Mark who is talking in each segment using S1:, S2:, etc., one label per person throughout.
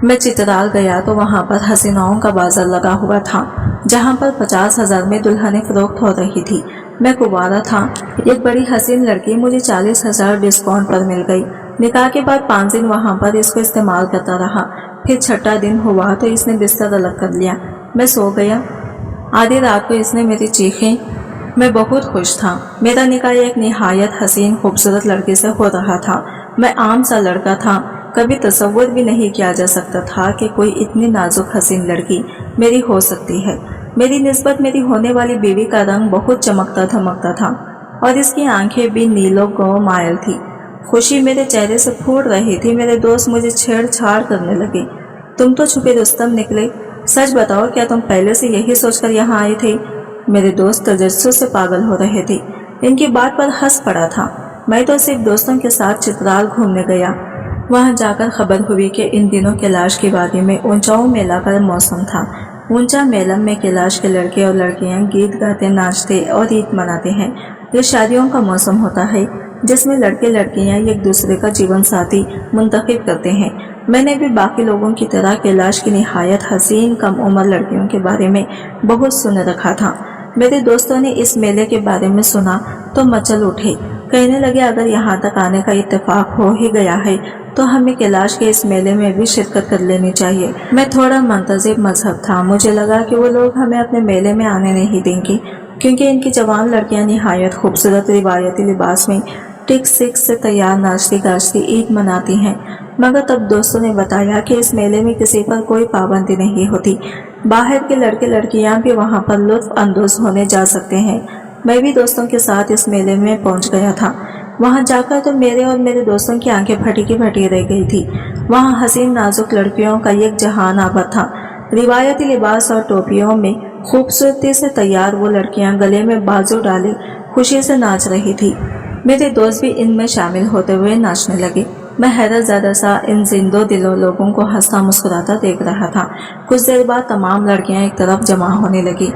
S1: मैं चित्राल गया तो वहाँ पर हसीनाओं का बाजार लगा हुआ था, जहाँ पर 50,000 में दुल्हनें फरोख्त हो रही थी। मैं कुंवारा था। एक बड़ी हसीन लड़की मुझे 40,000 डिस्काउंट पर मिल गई। निकाह के बाद 5 दिन वहाँ पर इसको इस्तेमाल करता रहा। फिर छठा दिन हुआ तो इसने बिस्तर अलग कर लिया। मैं सो गया। आधी रात को इसने मेरी चीखें। मैं बहुत खुश था। मेरा निकाह एक निहायत हसीन खूबसूरत लड़की से हो रहा था। मैं आम सा लड़का था। कभी तसव्वुर भी नहीं किया जा सकता था कि कोई इतनी नाजुक हसीन लड़की मेरी हो सकती है। मेरी निस्बत मेरी होने वाली बीवी का रंग बहुत चमकता धमकता था और इसकी आंखें भी नीलो गो मायल थी। खुशी मेरे चेहरे से फूट रही थी। मेरे दोस्त मुझे छेड़छाड़ करने लगे। तुम तो छुपे रुस्तम निकले, सच बताओ, क्या तुम पहले से यही सोचकर यहाँ आए थे? मेरे दोस्त तजस्सुस से पागल हो रहे थे। इनकी बात पर हंस पड़ा था। मैं तो सिर्फ दोस्तों के साथ चित्राल घूमने गया। वहां जाकर खबर हुई कि इन दिनों कैलाश की वादी में ऊंचाऊ मेला का मौसम था। ऊंचा मेला में कैलाश के लड़के और लड़कियां गीत गाते, नाचते और ईद मनाते हैं। ये शादियों का मौसम होता है जिसमें लड़के लड़कियां एक दूसरे का जीवन साथी मुंतखब करते हैं। मैंने भी बाकी लोगों की तरह कैलाश की निहायत हसीन कम उम्र लड़कियों के बारे में बहुत सुन रखा था। मेरे दोस्तों ने इस मेले के बारे में सुना तो मचल उठे। कहने लगे, अगर यहाँ तक आने का इत्तेफाक हो ही गया है तो हमें कैलाश के इस मेले में भी शिरकत कर लेनी चाहिए। मैं थोड़ा मुंतज़िर मजहब था। मुझे लगा कि वो लोग हमें अपने मेले में आने नहीं देंगे, क्योंकि इनकी जवान लड़कियां निहायत खूबसूरत रिवायती लिबास में टिक सिक से तैयार नाचती गाचती ईद मनाती हैं। मगर तब दोस्तों ने बताया कि इस मेले में किसी पर कोई पाबंदी नहीं होती। बाहर के लड़के लड़कियां भी वहां पर लुत्फ अंदोज होने जा सकते हैं। मैं भी दोस्तों के साथ इस मेले में पहुंच गया था। वहां जाकर तो मेरे और मेरे दोस्तों की आंखें फटी की फटी रह गई थी। वहां हसीन नाजुक लड़कियों का एक जहान आबाद था। रिवायती लिबास और टोपियों में खूबसूरती से तैयार वो लड़कियां गले में बाजू डाले खुशी से नाच रही थी। मेरे दोस्त भी इनमें शामिल होते हुए नाचने लगे। मैं हैरत ज़्यादा सा इन जिंदो दिलों लोगों को हंसता मुस्कुराता देख रहा था। कुछ देर बाद तमाम लड़कियां एक तरफ जमा होने लगी।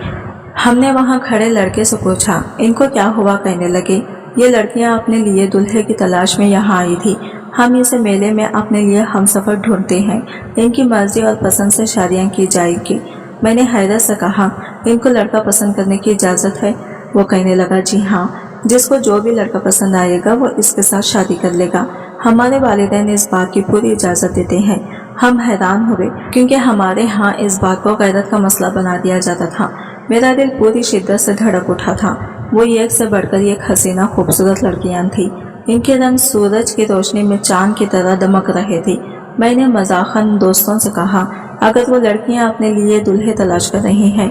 S1: हमने वहां खड़े लड़के से पूछा, इनको क्या हुआ? कहने लगे, ये लड़कियां अपने लिए दूल्हे की तलाश में यहाँ आई थी। हम इस मेले में अपने लिए हमसफर ढूंढते हैं। इनकी मर्जी और पसंद से शादियां की जाएगी। मैंने हैरत से कहा, इनको लड़का पसंद करने की इजाज़त है? वो कहने लगा, जी हाँ, जिसको जो भी लड़का पसंद आएगा वो इसके साथ शादी कर लेगा। हमारे वालिदैन इस बात की पूरी इजाज़त देते हैं। हम हैरान हुए क्योंकि हमारे यहाँ इस बात को गैरत का मसला बना दिया जाता था। मेरा दिल पूरी शिद्दत से धड़क उठा था। वो एक से बढ़कर एक हसीना खूबसूरत लड़कियां थी। इनके रंग सूरज की रोशनी में चांद की तरह दमक रहे थे। मैंने मजाकन दोस्तों से कहा, अगर वो लड़कियां अपने लिए दूल्हे तलाश कर रही हैं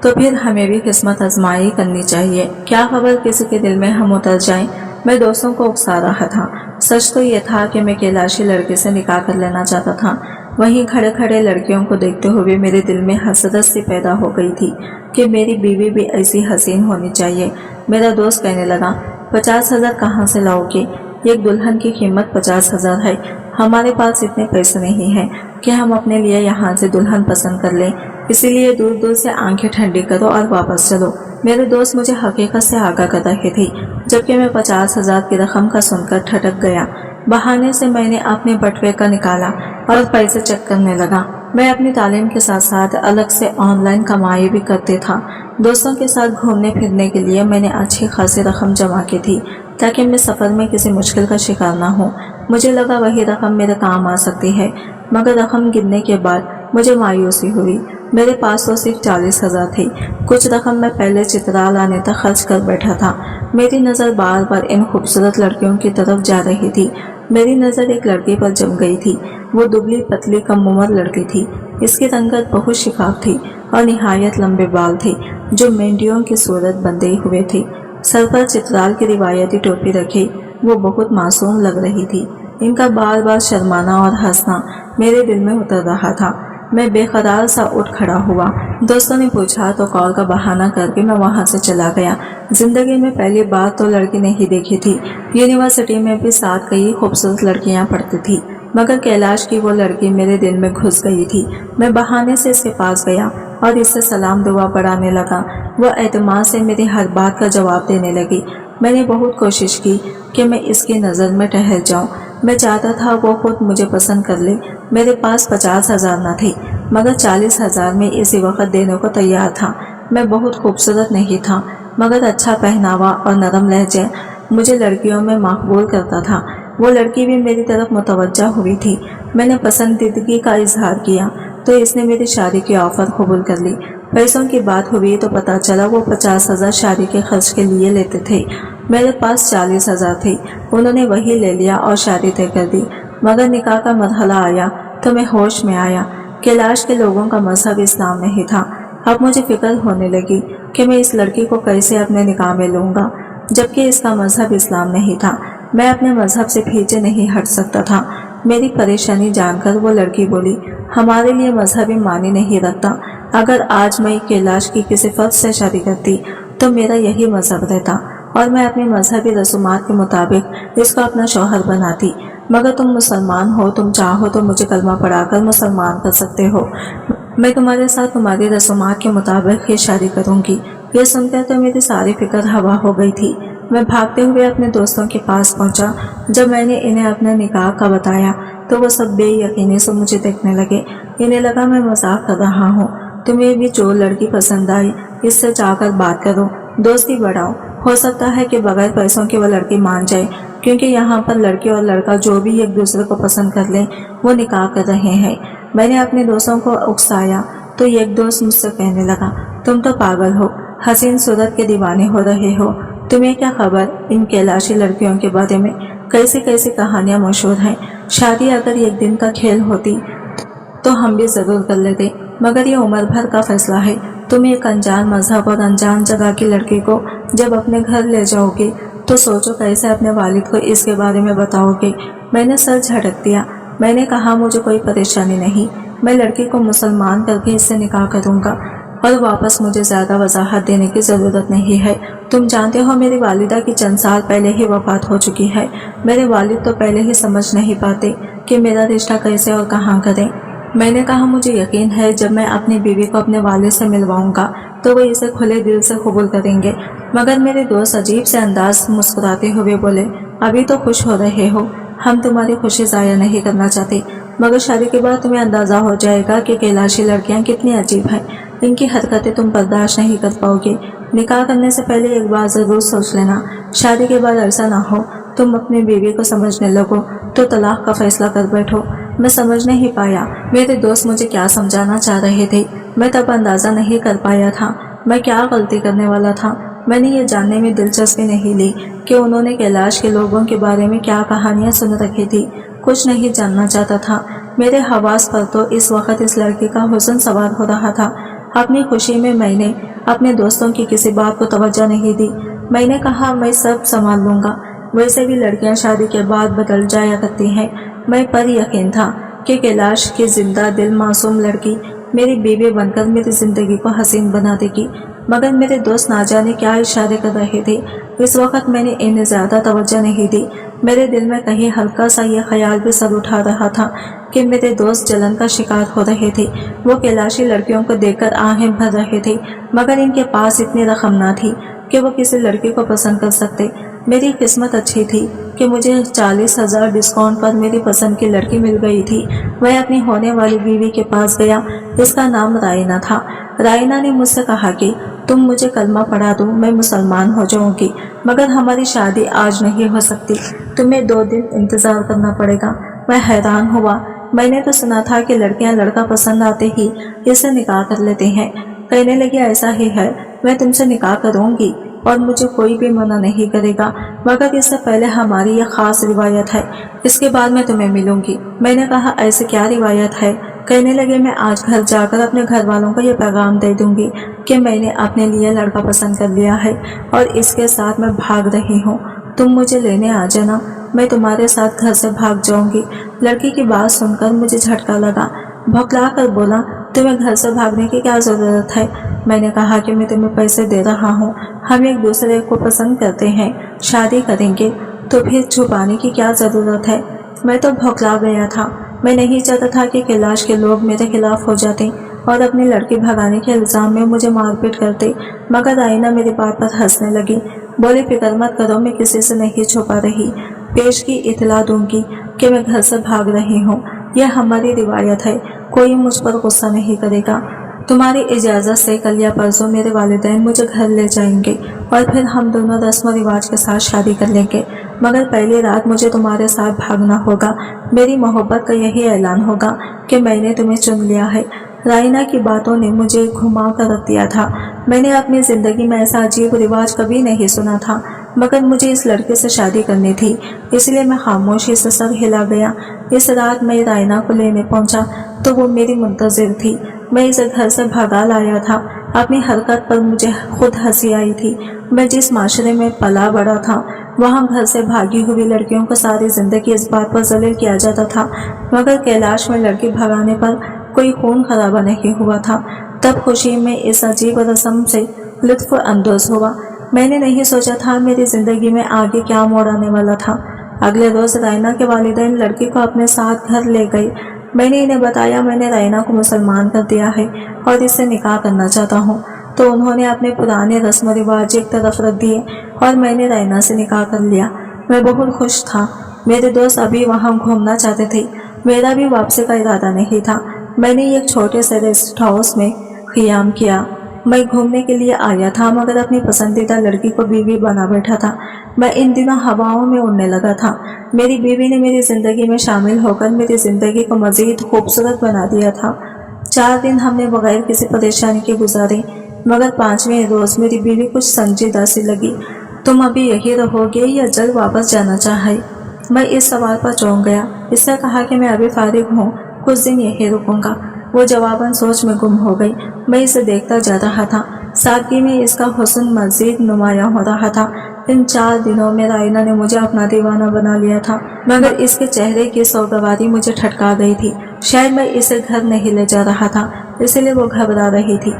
S1: तो फिर हमें भी किस्मत आजमाई करनी चाहिए। क्या खबर किसी के दिल में हम उतर जाएं। मैं दोस्तों को उकसा रहा था। सच तो ये था कि मैं कैलाशी लड़के से निकाह कर लेना चाहता था। वहीं खड़े खड़े लड़कियों को देखते हुए मेरे दिल में हसरत सी पैदा हो गई थी कि मेरी बीवी भी ऐसी हसीन होनी चाहिए। मेरा दोस्त कहने लगा, 50,000 कहाँ से लाओगे? एक दुल्हन की कीमत 50,000 है। हमारे पास इतने पैसे नहीं हैं कि हम अपने लिए यहाँ से दुल्हन पसंद कर लें। इसीलिए दूर दूर से आंखें ठंडी करो और वापस चलो। मेरे दोस्त मुझे हकीकत से आगाह कर रहे थे, जबकि मैं 50,000 की रकम का सुनकर ठटक गया। बहाने से मैंने अपने बटुए का निकाला और पैसे चेक करने लगा। मैं अपनी तालीम के साथ साथ अलग से ऑनलाइन कमाई भी करते था। दोस्तों के साथ घूमने फिरने के लिए मैंने अच्छी खासी रकम जमा की थी ताकि मैं सफ़र में किसी मुश्किल का शिकार ना हो। मुझे लगा वही रकम मेरे काम आ सकती है, मगर रकम गिनने के बाद मुझे मायूसी हुई। मेरे पास तो सिर्फ 40,000 थे। कुछ रकम मैं पहले चित्राल आने तक खर्च कर बैठा था। मेरी नज़र बार बार इन खूबसूरत लड़कियों की तरफ जा रही थी। मेरी नज़र एक लड़की पर जम गई थी। वो दुबली पतली कम उम्र लड़की थी। इसकी रंगत बहुत शिफाफ थी और निहायत लंबे बाल थे जो मेंढियों की सूरत बंधे हुए थे। सर पर चित्राल की रिवायती टोपी रखी वो बहुत मासूम लग रही थी। इनका बार बार शर्माना और हंसना मेरे दिल में उतर रहा था। मैं बेकरार सा उठ खड़ा हुआ। दोस्तों ने पूछा तो कॉल का बहाना करके मैं वहां से चला गया। जिंदगी में पहली बार तो लड़की नहीं देखी थी। यूनिवर्सिटी में भी साथ कई खूबसूरत लड़कियां पढ़ती थी, मगर कैलाश की वो लड़की मेरे दिल में घुस गई थी। मैं बहाने से इसके पास गया और इससे सलाम दुआ बढ़ाने लगा। वो एतमाद से मेरी हर बात का जवाब देने लगी। मैंने बहुत कोशिश की कि मैं इसकी नज़र में ठहर जाऊं, मैं चाहता था वो खुद मुझे पसंद कर ले। मेरे पास 50,000 न थे, मगर 40,000 में इसी वक्त देने को तैयार था। मैं बहुत खूबसूरत नहीं था, मगर अच्छा पहनावा और नरम लहजे मुझे लड़कियों में मकबूल करता था। वो लड़की भी मेरी तरफ मुतवज्जा हुई थी। मैंने पसंदीदगी का इजहार किया तो इसने मेरी शादी की ऑफर कबूल कर ली। पैसों की बात हुई तो पता चला वो 50,000 शादी के खर्च के लिए लेते थे। मेरे पास 40,000 थे, उन्होंने वही ले लिया और शादी तय कर दी। मगर निकाह का मरहला आया तो मैं होश में आया। कैलाश के लोगों का मजहब इस्लाम नहीं था। अब मुझे फिक्र होने लगी कि मैं इस लड़की को कैसे अपने निकाह में लूँगा, जबकि इसका मजहब इस्लाम नहीं था। मैं अपने मजहब से पीछे नहीं हट सकता था। मेरी परेशानी जानकर वो लड़की बोली, हमारे लिए मजहबी मानी नहीं रखता। अगर आज मैं कैलाश की किसी फर्द से शादी करती तो मेरा यही मजहब रहता और मैं अपनी मजहबी रसूमात के मुताबिक इसको अपना शौहर बनाती। मगर तुम मुसलमान हो, तुम चाहो तो मुझे कलमा पढ़ाकर मुसलमान कर सकते हो। मैं तुम्हारे साथ तुम्हारी रसूमात के मुताबिक ही शादी करूंगी। ये सुनकर तो मेरी सारी फिक्र हवा हो गई थी। मैं भागते हुए अपने दोस्तों के पास पहुंचा। जब मैंने इन्हें अपने निकाह का बताया तो वो सब बेयकीनी से मुझे देखने लगे। इन्हें लगा मैं मजाक कर रहा हूँ। तुम्हें भी जो लड़की पसंद आई इससे जाकर बात करो, दोस्ती बढ़ाओ। हो सकता है कि बगैर पैसों की वो लड़की मान जाए, क्योंकि यहाँ पर लड़की और लड़का जो भी एक दूसरे को पसंद कर ले वो निकाह कर रहे हैं। मैंने अपने दोस्तों को उकसाया तो एक दोस्त मुझसे कहने लगा, तुम तो पागल हो, हसीन सूरत के दीवाने हो रहे हो। तुम्हें क्या खबर इन कैलाशी लड़कियों के बारे में, कैसी कैसी कहानियां मशहूर हैं। शादी अगर एक दिन का खेल होती तो हम भी जरूर कर लेते, मगर ये उम्र भर का फैसला है। तुम एक अनजान मजहब और अनजान जगह की लड़की को जब अपने घर ले जाओगे तो सोचो कैसे अपने वालिद को इसके बारे में बताओगे। मैंने सर झटक दिया। मैंने कहा, मुझे कोई परेशानी नहीं, मैं लड़की को मुसलमान करके इससे निकाह करूँगा और वापस मुझे ज़्यादा वजाहत देने की ज़रूरत नहीं है। तुम जानते हो मेरी वालिदा की चंद साल पहले ही वफात हो चुकी है। मेरे वालिद तो पहले ही समझ नहीं पाते कि मेरा रिश्ता कैसे और कहाँ करें। मैंने कहा, मुझे यकीन है जब मैं अपनी बीवी को अपने वालिद से मिलवाऊंगा तो वो इसे खुले दिल से कबूल करेंगे। मगर मेरे दोस्त अजीब से अंदाज मुस्कुराते हुए बोले, अभी तो खुश हो रहे हो, हम तुम्हारी खुशी ज़ाया नहीं करना चाहते, मगर शादी के बाद तुम्हें अंदाज़ा हो जाएगा कि कैलाशी लड़कियाँ कितनी अजीब हैं। इनकी हरकतें तुम बर्दाश्त नहीं कर पाओगे। निकाह करने से पहले एक बार ज़रूर सोच लेना। शादी के बाद ऐसा ना हो तुम अपनी बीवी को समझने लगो तो तलाक का फैसला कर बैठो। मैं समझ नहीं पाया मेरे दोस्त मुझे क्या समझाना चाह रहे थे। मैं तब अंदाज़ा नहीं कर पाया था मैं क्या गलती करने वाला था। मैंने ये जानने में दिलचस्पी नहीं ली कि उन्होंने कैलाश के लोगों के बारे में क्या कहानियाँ सुन रखी थी। कुछ नहीं जानना चाहता था। मेरे हवास पर तो इस वक्त इस लड़की का हुस्न सवार हो रहा था। अपनी खुशी में मैंने अपने दोस्तों की किसी बात को तवज्जो नहीं दी। मैंने कहा, मैं सब संभाल लूँगा। वैसे भी लड़कियां शादी के बाद बदल जाया करती हैं। मैं पर यकीन था कि कैलाश की जिंदा दिल मासूम लड़की मेरी बीवी बनकर मेरी जिंदगी को हसीन बना देगी। मगर मेरे दोस्त ना जाने क्या इशारे कर रहे थे। इस वक्त मैंने इन्हें ज़्यादा तवज्जो नहीं दी। मेरे दिल में कहीं हल्का सा ये ख्याल भी सर उठा रहा था कि मेरे दोस्त जलन का शिकार हो रहे थे। वो कैलाशी लड़कियों को देखकर आहें भर रहे थे, मगर इनके पास इतनी रकम ना थी कि वो किसी लड़की को पसंद कर सकते। मेरी किस्मत अच्छी थी कि मुझे 40,000 डिस्काउंट पर मेरी पसंद की लड़की मिल गई थी। मैं अपनी होने वाली बीवी के पास गया। इसका नाम रायना था। रायना ने मुझसे कहा कि तुम मुझे कलमा पढ़ा दो, मैं मुसलमान हो जाऊंगी, मगर हमारी शादी आज नहीं हो सकती। तुम्हें 2 दिन इंतजार करना पड़ेगा। मैं हैरान हुआ। मैंने तो सुना था कि लड़कियां लड़का पसंद आते ही इससे निकाह कर लेते हैं। कहने लगी, ऐसा ही है, मैं तुमसे निकाह करूंगी और मुझे कोई भी मना नहीं करेगा, मगर इससे पहले हमारी यह खास रिवायत है, इसके बाद मैं तुम्हें मिलूंगी। मैंने कहा, ऐसे क्या रिवायत है? कहने लगे, मैं आज घर जाकर अपने घर वालों को यह पैगाम दे दूंगी कि मैंने अपने लिए लड़का पसंद कर लिया है और इसके साथ मैं भाग रही हूँ। तुम मुझे लेने आ जाना, मैं तुम्हारे साथ घर से भाग जाऊंगी। लड़की की बात सुनकर मुझे झटका लगा। भौंकला कर बोला, तुम्हें घर से भागने की क्या ज़रूरत है? मैंने कहा कि मैं तुम्हें पैसे दे रहा हूँ, हम एक दूसरे को पसंद करते हैं, शादी करेंगे, तो फिर छुपाने की क्या ज़रूरत है? मैं तो भौंकला गया था। मैं नहीं चाहता था कि कैलाश के लोग मेरे खिलाफ हो जाते और अपनी लड़की भगाने के इल्ज़ाम में मुझे मारपीट करते, मगर आईना मेरी बात पर हंसने लगी। बोली, फिक्र मत करो, मैं किसी से नहीं छुपा रही। पेशगी इतला दूंगी कि मैं घर से भाग रही हूँ। यह हमारी रिवायत है, कोई मुझ पर गुस्सा नहीं करेगा। तुम्हारी इजाज़त से कल या परसों मेरे वालिदैन मुझे घर ले जाएंगे और फिर हम दोनों रस्म रिवाज के साथ शादी कर लेंगे। मगर पहली रात मुझे तुम्हारे साथ भागना होगा। मेरी मोहब्बत का यही ऐलान होगा कि मैंने तुम्हें चुन लिया है। राइना की बातों ने मुझे घुमा कर रख दिया था। मैंने अपनी ज़िंदगी में ऐसा अजीब रिवाज कभी नहीं सुना था, मगर मुझे इस लड़के से शादी करनी थी, इसलिए मैं खामोशी से सर हिला गया। इस रात मैं राइना को लेने पहुंचा तो वो मेरी मुंतज़िर थी। मैं इसे घर से भगा लाया था। अपनी हरकत पर मुझे खुद हंसी आई थी। मैं जिस माशरे में पला बड़ा था, वहाँ घर से भागी हुई लड़कियों को सारी ज़िंदगी इस बात पर जलील किया जाता था, मगर कैलाश में लड़की भगाने पर कोई खून खराबा नहीं हुआ था। तब खुशी में इस अजीब रस्म से लुत्फ़ अंदोज़ हुआ। मैंने नहीं सोचा था मेरी ज़िंदगी में आगे क्या मोड़ आने वाला था। अगले रोज़ राइना के वालिदैन लड़की को अपने साथ घर ले गए। मैंने इन्हें बताया मैंने राइना को मुसलमान कर दिया है और इससे निकाह करना चाहता हूँ, तो उन्होंने अपने पुराने रस्म रिवाज एक तरफ रख दिए और मैंने राइना से निकाह कर लिया। मैं बहुत खुश था। मेरे दोस्त अभी वहाँ घूमना चाहते थे। मेरा भी वापसी का इरादा नहीं था। मैंने एक छोटे से रेस्ट हाउस में क़ियाम किया। मैं घूमने के लिए आया था, मगर अपनी पसंदीदा लड़की को बीवी बना बैठा था। मैं इन दिनों हवाओं में उड़ने लगा था। मेरी बीवी ने मेरी ज़िंदगी में शामिल होकर मेरी ज़िंदगी को मज़ीद खूबसूरत बना दिया था। 4 दिन हमने बगैर किसी परेशानी के गुजारे, मगर 5वें रोज़ मेरी बीवी कुछ संजीदा सी लगी। तुम अभी यही रहोगे या जल्द वापस जाना चाहे? मैं इस सवाल पर चौंक गया। इसने कहा कि मैं अभी फारिग हूँ, कुछ दिन यही रुकूंगा। वो जवाबन सोच में गुम हो गई। मैं इसे देखता जा रहा था। सादगी में इसका हुस्न मज़ीद नुमायां हो रहा था। इन 4 दिनों में राइना ने मुझे अपना दीवाना बना लिया था, मगर इसके चेहरे की सौगवारी मुझे ठटका गई थी। शायद मैं इसे घर नहीं ले जा रहा था, इसलिए वो घबरा रही थी।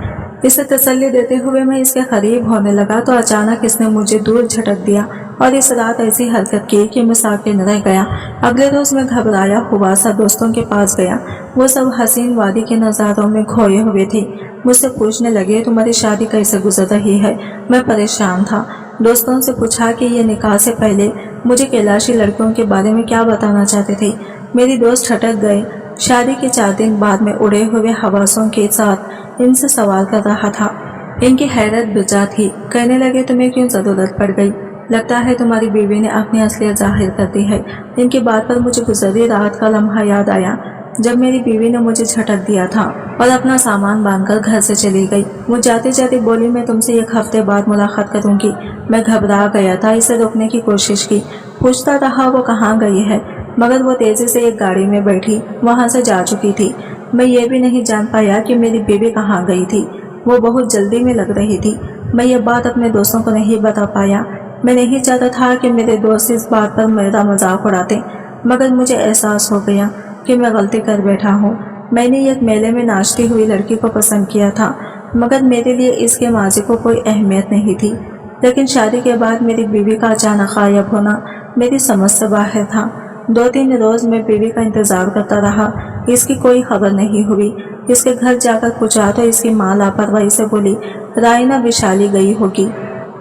S1: इसे तसल्ली देते हुए मैं इसके करीब होने लगा तो अचानक इसने मुझे दूर झटक दिया और इस रात ऐसी हरकत की कि मैं साकिन रह गया। अगले रोज़ मैं घबराया हुआ सा दोस्तों के पास गया। वो सब हसीन वादी के नज़ारों में खोए हुए थे। मुझसे पूछने लगे तुम्हारी शादी कैसे गुजर रही है। मैं परेशान था। दोस्तों से पूछा कि ये निकाह से पहले मुझे कैलाशी लड़कियों के बारे में क्या बताना चाहते थे। मेरी दोस्त ठटक गए। शादी के 4 दिन बाद में उड़े हुए हवासों के साथ इनसे सवाल कर रहा था। इनकी हैरत बिजा थी। कहने लगे तुम्हें क्यों ज़रूरत पड़ गई? लगता है तुम्हारी बीवी ने अपनी असलियत जाहिर कर दी है। इनकी बात पर मुझे गुजरी रात का लम्हा याद आया जब मेरी बीवी ने मुझे झटक दिया था और अपना सामान बांधकर घर से चली गई। वो जाते जाते बोली मैं तुमसे 1 हफ्ते बाद मुलाकात करूंगी। मैं घबरा गया था। इसे रोकने की कोशिश की। पूछता रहा वो कहाँ गई है, मगर वो तेजी से एक गाड़ी में बैठी वहाँ से जा चुकी थी। मैं ये भी नहीं जान पाया कि मेरी बीवी कहाँ गई थी। वो बहुत जल्दी में लग रही थी। मैं ये बात अपने दोस्तों को नहीं बता पाया। मैं नहीं चाहता था कि मेरे दोस्त इस बात पर मेरा मजाक उड़ाते, मगर मुझे एहसास हो गया कि मैं गलती कर बैठा हूँ। मैंने एक मेले में नाचती हुई लड़की को पसंद किया था, मगर मेरे लिए इसके माजी को कोई अहमियत नहीं थी। लेकिन शादी के बाद मेरी बीवी का अचानक गायब होना मेरी समझ से बाहर था। 2-3 रोज़ मैं बीवी का इंतज़ार करता रहा। इसकी कोई खबर नहीं हुई। इसके घर जाकर पूछा तो इसकी माँ लापरवाही से बोली राइना विशाली गई होगी।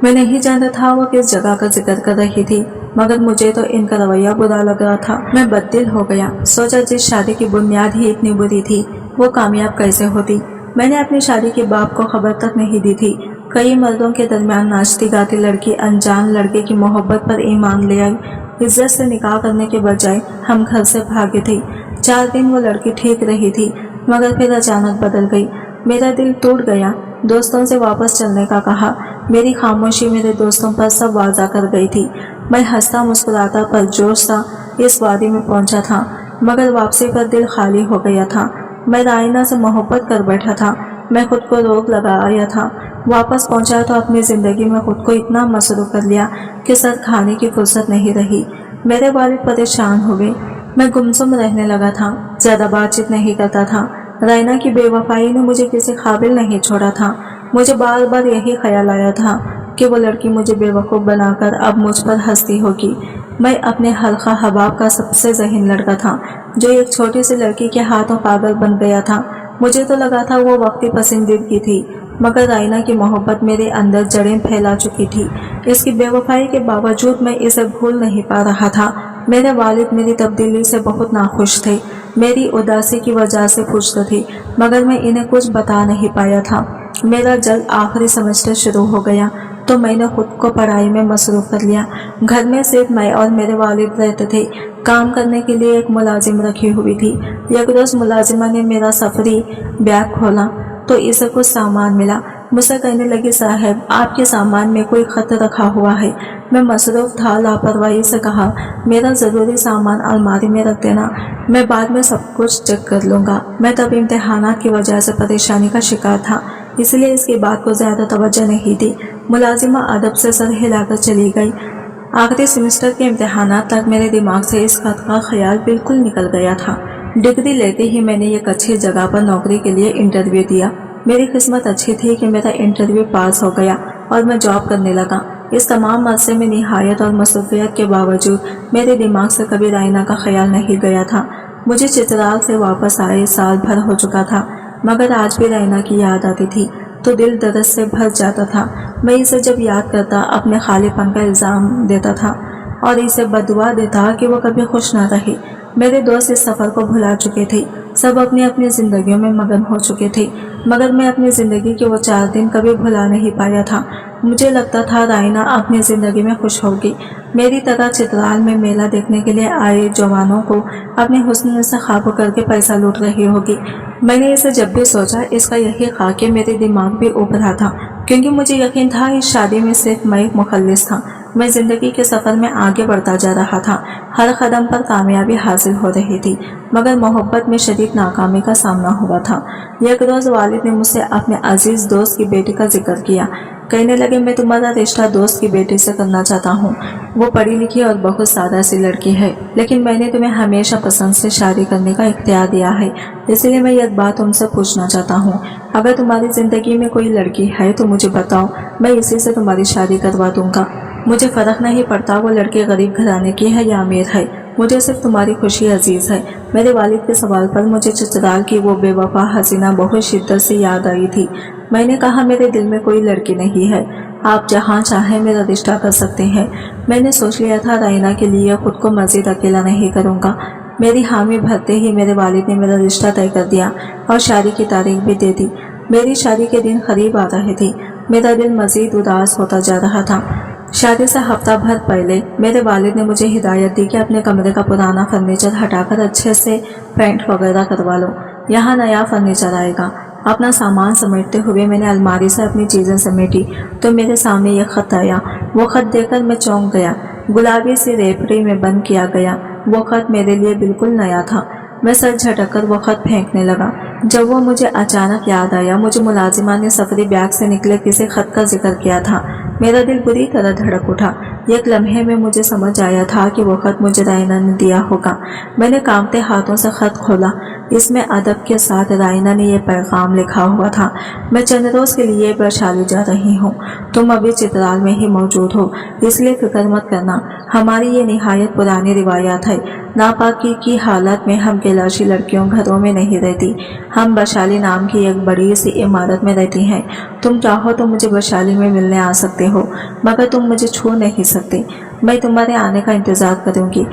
S1: मैं नहीं जानता था वो किस जगह का जिक्र कर रही थी, मगर मुझे तो इनका रवैया बुरा लग रहा था। मैं बददिल हो गया। सोचा जिस शादी की बुनियाद ही इतनी बुरी थी वो कामयाब कैसे होती। मैंने अपनी शादी के बाप को खबर तक नहीं दी थी। कई मर्दों के दरमियान नाचती गाती लड़की अनजान लड़के की मोहब्बत पर ईमान ले आई। इज्जत से निकाह करने के बजाय हम घर से भागे थे। 4 दिन वो लड़की ठीक रही थी, मगर फिर अचानक बदल गई। मेरा दिल टूट गया। दोस्तों से वापस चलने का कहा। मेरी खामोशी मेरे दोस्तों पर सब वाज़ा कर गई थी। मैं हंसता मुस्कुराता परजोश सा इस वादी में पहुंचा था, मगर वापसी पर दिल खाली हो गया था। मैं राइना से मोहब्बत कर बैठा था। मैं खुद को रोक लगा आया था। वापस पहुंचा तो अपनी ज़िंदगी में खुद को इतना मसरूफ़ कर लिया कि सर खाने की फुर्सत नहीं रही। मेरे वालिद परेशान हुए। मैं गुमसुम रहने लगा था। ज़्यादा बातचीत नहीं करता था। राइना की बेवफाई ने मुझे किसी काबिल नहीं छोड़ा था। मुझे बार बार यही ख्याल आया था कि वो लड़की मुझे बेवकूफ़ बनाकर अब मुझ पर हंसती होगी। मैं अपने हल्का हबाब का सबसे ज़हीन लड़का था, जो एक छोटी सी लड़की के हाथों पागल बन गया था। मुझे तो लगा था वो वक्ती पसंदीदगी थी, मगर रायना की मोहब्बत मेरे अंदर जड़ें फैला चुकी थी। इसकी बेवफाई के बावजूद मैं इसे भूल नहीं पा रहा था। मेरे वालिद मेरी तब्दीली से बहुत नाखुश थे, मेरी उदासी की वजह से पुश्त थी, मगर मैं इन्हें कुछ बता नहीं पाया था। मेरा जल्द आखिरी सेमेस्टर शुरू हो गया तो मैंने खुद को पढ़ाई में मसरूफ कर लिया। घर में सिर्फ मैं और मेरे वालिद रहते थे। काम करने के लिए एक मुलाजिम रखी हुई थी। एक रोज मुलाजिमा ने मेरा सफरी बैग खोला तो इसे कुछ सामान मिला। मुझसे कहने लगी, साहब आपके सामान में कोई खत रखा हुआ है। मैं मसरूफ था, लापरवाही से कहा, मेरा ज़रूरी सामान अलमारी में रख देना, मैं बाद में सब कुछ चेक कर लूँगा। मैं तब इम्तिहानात की वजह से परेशानी का शिकार था, इसलिए इसकी बात को ज़्यादा तवज्जो नहीं दी। मुलाजिमा अदब से सर हिलाकर चली गई। आखिरी सेमेस्टर के इम्तिहानात तक मेरे दिमाग से इस खत का ख्याल बिल्कुल निकल गया था। डिग्री लेते ही मैंने एक अच्छी जगह पर नौकरी के लिए इंटरव्यू दिया। मेरी किस्मत अच्छी थी कि मेरा इंटरव्यू पास हो गया और मैं जॉब करने लगा। इस तमाम अरसे में निहायत और मसरूफियत के बावजूद मेरे दिमाग से कभी रायना का ख्याल नहीं गया था। मुझे चित्राल से वापस आए साल भर हो चुका था, मगर आज भी रायना की याद आती थी तो दिल दर्द से भर जाता था। मैं इसे जब याद करता अपने खालीपन का इल्ज़ाम देता था और इसे बदुआ देता कि वो कभी खुश ना रहे। मेरे दोस्त इस सफ़र को भुला चुके थे, सब अपनी अपनी ज़िंदगियों में मगन हो चुके थे, मगर मैं अपनी ज़िंदगी के वो 4 दिन कभी भुला नहीं पाया था। मुझे लगता था रायना अपनी ज़िंदगी में खुश होगी, मेरी तरह चित्राल में मेला देखने के लिए आए जवानों को अपने हुस्न से ख्वाब करके पैसा लूट रही होगी। मैंने इसे जब भी सोचा, इसका यही ख्वाब मेरे दिमाग भी उभरा था, क्योंकि मुझे यकीन था इस शादी में सिर्फ मैं एक मुखल्लिस था। मैं ज़िंदगी के सफ़र में आगे बढ़ता जा रहा था, हर कदम पर कामयाबी हासिल हो रही थी, मगर मोहब्बत में शदीद नाकामी का सामना हुआ था। एक रोज़ वालिद ने मुझसे अपने अजीज़ दोस्त की बेटी का जिक्र किया। कहने लगे, मैं तुम्हारा रिश्ता दोस्त की बेटी से करना चाहता हूँ। वो पढ़ी लिखी और बहुत सादा सी लड़की है, लेकिन मैंने तुम्हें हमेशा पसंद से शादी करने का इख्तियार दिया है, इसलिए मैं एक बात तुमसे पूछना चाहता हूँ। अगर तुम्हारी ज़िंदगी में कोई लड़की है तो मुझे बताओ, मैं इसी से तुम्हारी शादी करवा दूँगा। मुझे फ़र्क नहीं पड़ता वो लड़की गरीब घराने की है या अमीर है, मुझे सिर्फ तुम्हारी खुशी अजीज़ है। मेरे वालिद के सवाल पर मुझे चित्राल की वो बेवफा हसीना बहुत शिद्दत से याद आई थी। मैंने कहा, मेरे दिल में कोई लड़की नहीं है, आप जहाँ चाहें मेरा रिश्ता कर सकते हैं। मैंने सोच लिया था रायना के लिए खुद को मज़ीद अकेला नहीं करूँगा। मेरी हामी भरते ही मेरे वालिद ने मेरा रिश्ता तय कर दिया और शादी की तारीख भी दे दी। मेरी शादी के दिन करीब आ रहे थे, मेरा दिल मज़ीद उदास होता जा रहा था। शादी से हफ्ता भर पहले मेरे वालिद ने मुझे हिदायत दी कि अपने कमरे का पुराना फर्नीचर हटाकर अच्छे से पेंट वगैरह करवा लो, यहाँ नया फर्नीचर आएगा। अपना सामान समेटते हुए मैंने अलमारी से अपनी चीज़ें समेटी तो मेरे सामने यह खत आया। वो खत देखकर मैं चौंक गया। गुलाबी सी रेपड़ी में बंद किया गया वो खत मेरे लिए बिल्कुल नया था। मैं सर झटककर वो खत फेंकने लगा। जब वो मुझे अचानक याद आया, मुझे मुलाजिमा ने सफरी बैग से निकले किसी खत का जिक्र किया था। मेरा दिल बुरी तरह धड़क उठा। एक लम्हे में मुझे समझ आया था कि वो खत मुझे रायना ने दिया होगा। मैंने कांपते हाथों से खत खोला। इसमें अदब के साथ रायना ने यह पैगाम लिखा हुआ था, मैं चंद रोज़ के लिए वैशाली जा रही हूँ, तुम अभी चित्राल में ही मौजूद हो, इसलिए फिक्र मत करना। हमारी ये निहायत पुरानी रिवायात है। नापाकी की हालत में हम कैलाशी लड़कियों घरों में नहीं रहती, हम वैशाली नाम की एक बड़ी सी इमारत में रहती हैं। तुम चाहो तो मुझे वैशाली में मिलने आ सकते हो, मगर तुम मुझे छू नहीं सकते। मैं तुम्हारे आने का इंतज़ार करूँगी।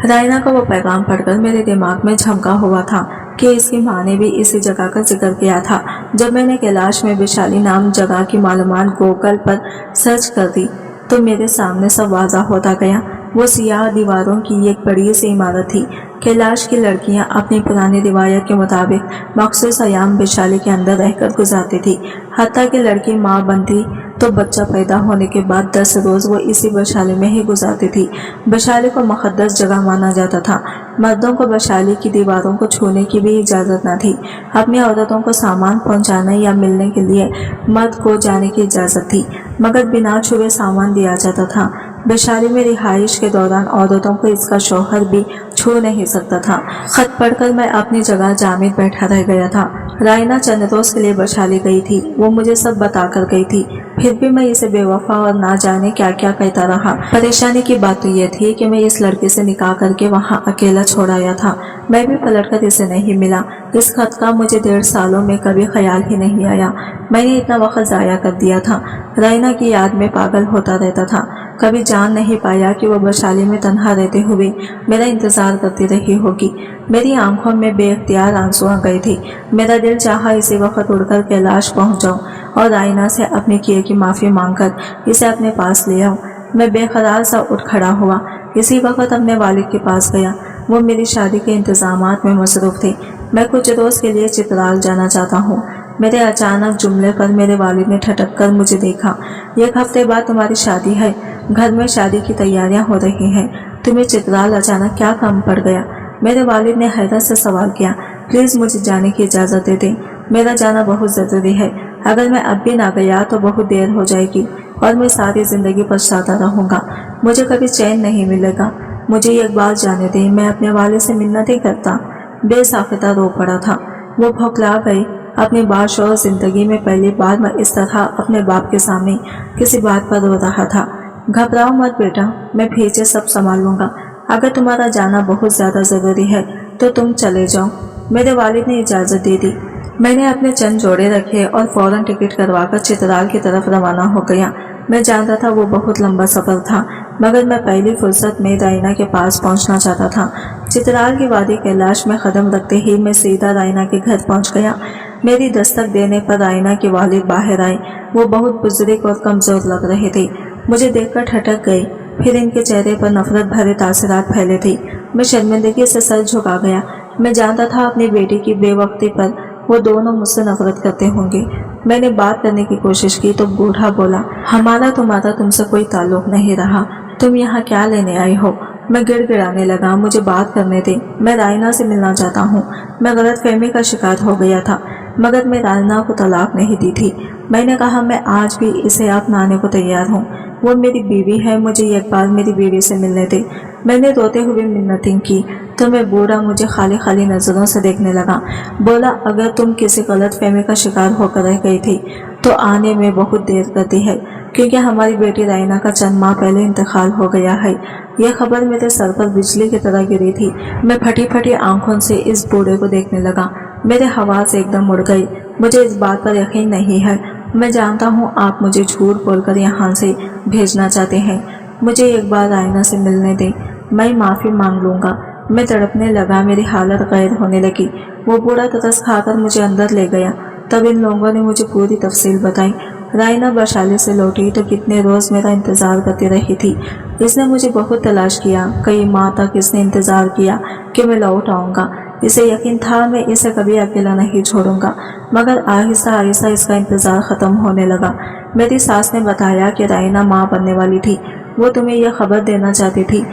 S1: रायना का वो पैगाम पढ़कर मेरे दिमाग में झमका हुआ था कि इसकी माँ ने भी इसी जगह का जिक्र किया था। जब मैंने कैलाश में वैशाली नाम जगह की मालूमात गूगल पर सर्च कर दी तो मेरे सामने सब वाज़ा होता गया। वो सियाह दीवारों की एक बड़ी सी इमारत थी। कैलाश की लड़कियां अपनी पुरानी रिवायत के मुताबिक मखसूस अयाम वैशाली के अंदर रहकर गुजारती थी। हत्ता कि लड़की माँ बनती तो बच्चा पैदा होने के बाद 10 रोज़ वो इसी वैशाली में ही गुजारती थी। वैशाली को मुक़द्दस जगह माना जाता था। मर्दों को वैशाली की दीवारों को छूने की भी इजाज़त न थी। अपनी औरतों को सामान पहुंचाने या मिलने के लिए मर्द को जाने की इजाज़त थी, मगर बिना छुए सामान दिया जाता था। वैशाली में रिहाइश के दौरान औरतों को इसका शौहर भी छू नहीं सकता था। खत पढ़कर मैं अपनी जगह जामिद बैठा रह गया था। रायना चंद रोज़ के लिए वैशाली गई थी, वो मुझे सब बता कर गई थी। फिर भी मैं इसे बेवफा और ना जाने क्या क्या कहता रहा। परेशानी की बात तो ये थी कि मैं इस लड़के से निकाह करके वहाँ अकेला छोड़ आया था। मैं भी पलटकर इसे नहीं मिला। इस खत का मुझे 1.5 सालों में कभी ख्याल ही नहीं आया। मैंने इतना वक्त जाया कर दिया था। राइना की याद में पागल होता रहता था। कभी जान नहीं पाया कि वो वैशाली में तन्हा रहते हुए मेरा इंतजार करती रही होगी। मेरी आंखों में बेख्तियार आंसू आ गए थे। मेरा दिल चाहा इसी वक्त उड़कर कैलाश पहुंच जाऊं और राइना से अपने किए की माफी मांगकर इसे अपने पास ले आऊं। मैं बेकरार सा उठ खड़ा हुआ। इसी वक्त अपने वालिद के पास गया। वो मेरी शादी के इंतजामात में मसरूफ थे। मैं कुछ रोज के लिए चित्राल जाना चाहता हूँ। मेरे अचानक जुमले पर मेरे वालिद ने ठटक कर मुझे देखा। 1 हफ्ते बाद तुम्हारी शादी है। घर में शादी की तैयारियां हो रही हैं। तुम्हें चित्राल अचानक क्या काम पड़ गया? मेरे वालिद ने हैरत से सवाल किया। प्लीज मुझे जाने की इजाजत दे दें। मेरा जाना बहुत जरूरी है। अगर मैं अब भी ना गया तो बहुत देर हो जाएगी और मैं सारी जिंदगी पछताता रहूंगा। मुझे कभी चैन नहीं मिलेगा। मुझे एक बार जाने दें। मैं अपने वालिद से मिन्नतें करता। बेसाख्ता रो पड़ा था। वो भौंकला गई। अपनी बाशौर जिंदगी में पहली बार मैं इस तरह अपने बाप के सामने किसी बात पर रो रहा था। घबराओ मत बेटा, मैं फिर से सब संभाल लूंगा। अगर तुम्हारा जाना बहुत ज्यादा जरूरी है तो तुम चले जाओ। मेरे वालिद ने इजाजत दे दी। मैंने अपने चंद जोड़े रखे और फौरन टिकट करवाकर चित्राल की तरफ रवाना हो गया। मैं जानता था वो बहुत लंबा सफर था, मगर मैं पहली फुर्सत में राइना के पास पहुंचना चाहता था। चित्राल की वादी कैलाश में कदम रखते ही मैं सीधा राइना के घर पहुंच गया। मेरी दस्तक देने पर राइना के वालिद बाहर आए। वो बहुत बुजुर्ग और कमजोर लग रहे थे। मुझे देखकर ठटक गए। फिर इनके चेहरे पर नफरत भरे तासरात फैले थे। मैं शर्मिंदगी से सर झुका गया। मैं जानता था अपनी बेटी की बेवक्ती पर वो दोनों मुझसे नफरत करते होंगे। मैंने बात करने की कोशिश की तो बूढ़ा बोला, हमारा तुम्हारा तुमसे कोई ताल्लुक नहीं रहा। तुम यहाँ क्या लेने आई हो? मैं गिड़गिड़ाने लगा। मुझे बात करने दे। मैं राइना से मिलना चाहता हूँ। मैं गलतफहमी का शिकार हो गया था, मगर मैं राइना को तलाक नहीं दी थी। मैंने कहा मैं आज भी इसे अपनाने को तैयार हूँ। वो मेरी बीवी है। मुझे एक बार मेरी बीवी से मिलने दे। मैंने रोते हुए मिन्नतें की तो मैं बूढ़ा मुझे खाली खाली नजरों से देखने लगा। बोला, अगर तुम किसी गलतफहमी का शिकार होकर रह गई थी तो आने में बहुत देर करती है, क्योंकि हमारी बेटी राइना का चंद माह पहले इंतकाल हो गया है। यह खबर मेरे सर पर बिजली की तरह गिरी थी। मैं फटी फटी आंखों से इस बूढ़े को देखने लगा। मेरे हवास एकदम उड़ गई। मुझे इस बात पर यकीन नहीं है। मैं जानता हूँ आप मुझे झूठ बोलकर यहाँ से भेजना चाहते हैं। मुझे एक बार राइना से मिलने दें। मैं माफी मांग लूंगा। मैं तड़पने लगा। मेरी हालत गैर होने लगी। वो बूढ़ा तरस खाकर मुझे अंदर ले गया। तब इन लोगों ने मुझे पूरी तफसील बताई। राइना वैशाली से लौटी तो कितने रोज मेरा इंतजार करती रही थी। इसने मुझे बहुत तलाश किया। कई माह तक इसने इंतजार किया कि मैं लौट आऊंगा। इसे यकीन था मैं इसे कभी अकेला नहीं छोड़ूंगा, मगर आहिस्ता आहिस्ता इसका इंतजार खत्म होने लगा। मेरी सास ने बताया कि राइना माँ बनने वाली थी। वो तुम्हें यह खबर देना चाहती थी,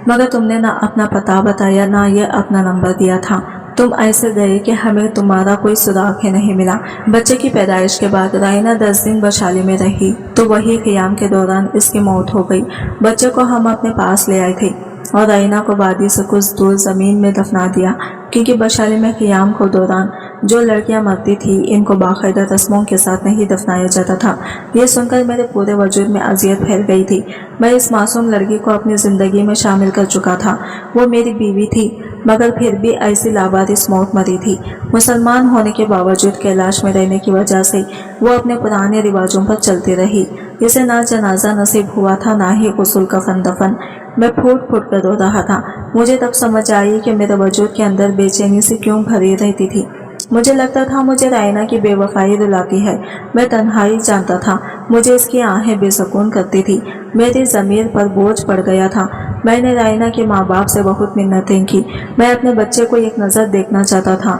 S1: मगर तुमने ना अपना पता बताया ना ये अपना नंबर दिया था। तुम ऐसे गए कि हमें तुम्हारा कोई सुराग ही नहीं मिला। बच्चे की पैदाइश के बाद राइना 10 दिन वैशाली में रही तो वही क़ियाम के दौरान इसकी मौत हो गई। बच्चे को हम अपने पास ले आए थे और राइना को वादी से कुछ दूर जमीन में दफना दिया, क्योंकि वैशाली में क़ियाम के दौरान जो लड़कियां मरती थी इनको बाकायदा रस्मों के साथ नहीं दफनाया जाता था। ये सुनकर मेरे पूरे वजूद में अजियत फैल गई थी। मैं इस मासूम लड़की को अपनी जिंदगी में शामिल कर चुका था। वो मेरी बीवी थी, मगर फिर भी ऐसी लावारिस मौत मरी थी। मुसलमान होने के बावजूद कैलाश में रहने की वजह से वो अपने पुराने रिवाजों पर चलती रही। इसे ना जनाजा नसीब हुआ था ना ही गुस्ल कफन दफन। मैं फूट फूट कर रो रहा था। मुझे तब समझ आई कि मेरे वजूद के अंदर बेचैनी से क्यों भरी रहती थी। मुझे लगता था मुझे राइना की बेवफाई रुलाती है। मैं तन्हाई जानता था। मुझे इसकी आहें बेसुकून करती थी। मेरी ज़मीर पर बोझ पड़ गया था। मैंने राइना के माँ बाप से बहुत मिन्नतें की। मैं अपने बच्चे को एक नज़र देखना चाहता था,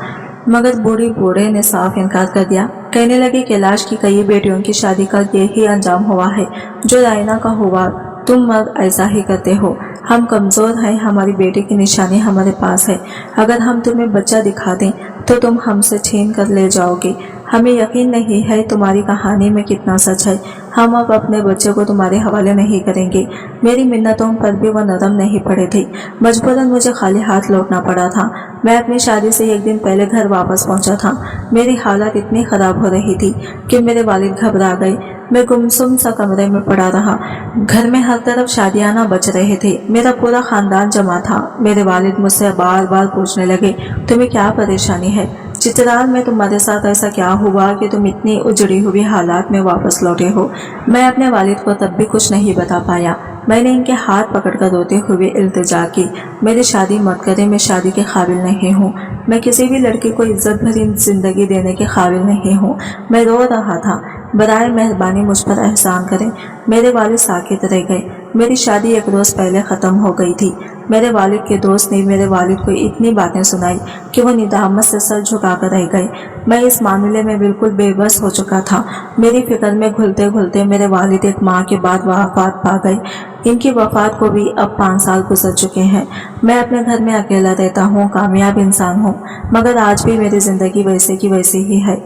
S1: मगर बूढ़े ने साफ इनकार कर दिया। कहने लगे, कैलाश की कई बेटियों की शादी का यही अंजाम हुआ है जो राइना का हुआ। तुम मर्द ऐसा ही करते हो। हम कमज़ोर हैं। हमारी बेटी की निशानी हमारे पास है। अगर हम तुम्हें बच्चा दिखा दें तो तुम हमसे छीन कर ले जाओगे। हमें यकीन नहीं है तुम्हारी कहानी में कितना सच है। हम अब अपने बच्चे को तुम्हारे हवाले नहीं करेंगे। मेरी मिन्नतों पर भी वह नरम नहीं पड़े थे। मजबूरन मुझे खाली हाथ लौटना पड़ा था। मैं अपनी शादी से एक दिन पहले घर वापस पहुंचा था। मेरी हालत इतनी खराब हो रही थी कि मेरे वालिद घबरा गए। मैं गुमसुम सा कमरे में पड़ा रहा। घर में हर तरफ शादियाना बज रहे थे। मेरा पूरा खानदान जमा था। मेरे वालिद मुझसे बार बार पूछने लगे, तुम्हें क्या परेशानी है? चित्राल में तुम्हारे साथ ऐसा क्या हुआ कि तुम इतनी उजड़ी हुई हालात में वापस लौटे हो? मैं अपने वालिद को तब भी कुछ नहीं बता पाया। मैंने इनके हाथ पकड़कर रोते हुए इल्तिजा की, मेरी शादी मत करें, मैं शादी के काबिल नहीं हूँ। मैं किसी भी लड़की को इज्जत भरी जिंदगी देने के काबिल नहीं हूँ। मैं रो रहा था। बराए मेहरबानी मुझ पर एहसान करें। मेरे वालिद साकित रह गए। मेरी शादी एक रोज पहले खत्म हो गई थी। मेरे वालिद के दोस्त ने मेरे वालिद को इतनी बातें सुनाई कि वो निदामत से सर झुकाकर रह गए। मैं इस मामले में बिल्कुल बेबस हो चुका था। मेरी फिक्र में घुलते घुलते मेरे वालिद एक माह के बाद वफात पा गए। इनकी वफात को भी अब 5 साल गुजर चुके हैं। मैं अपने घर में अकेला रहता हूँ, कामयाब इंसान हूँ, मगर आज भी मेरी जिंदगी वैसे की वैसी ही है।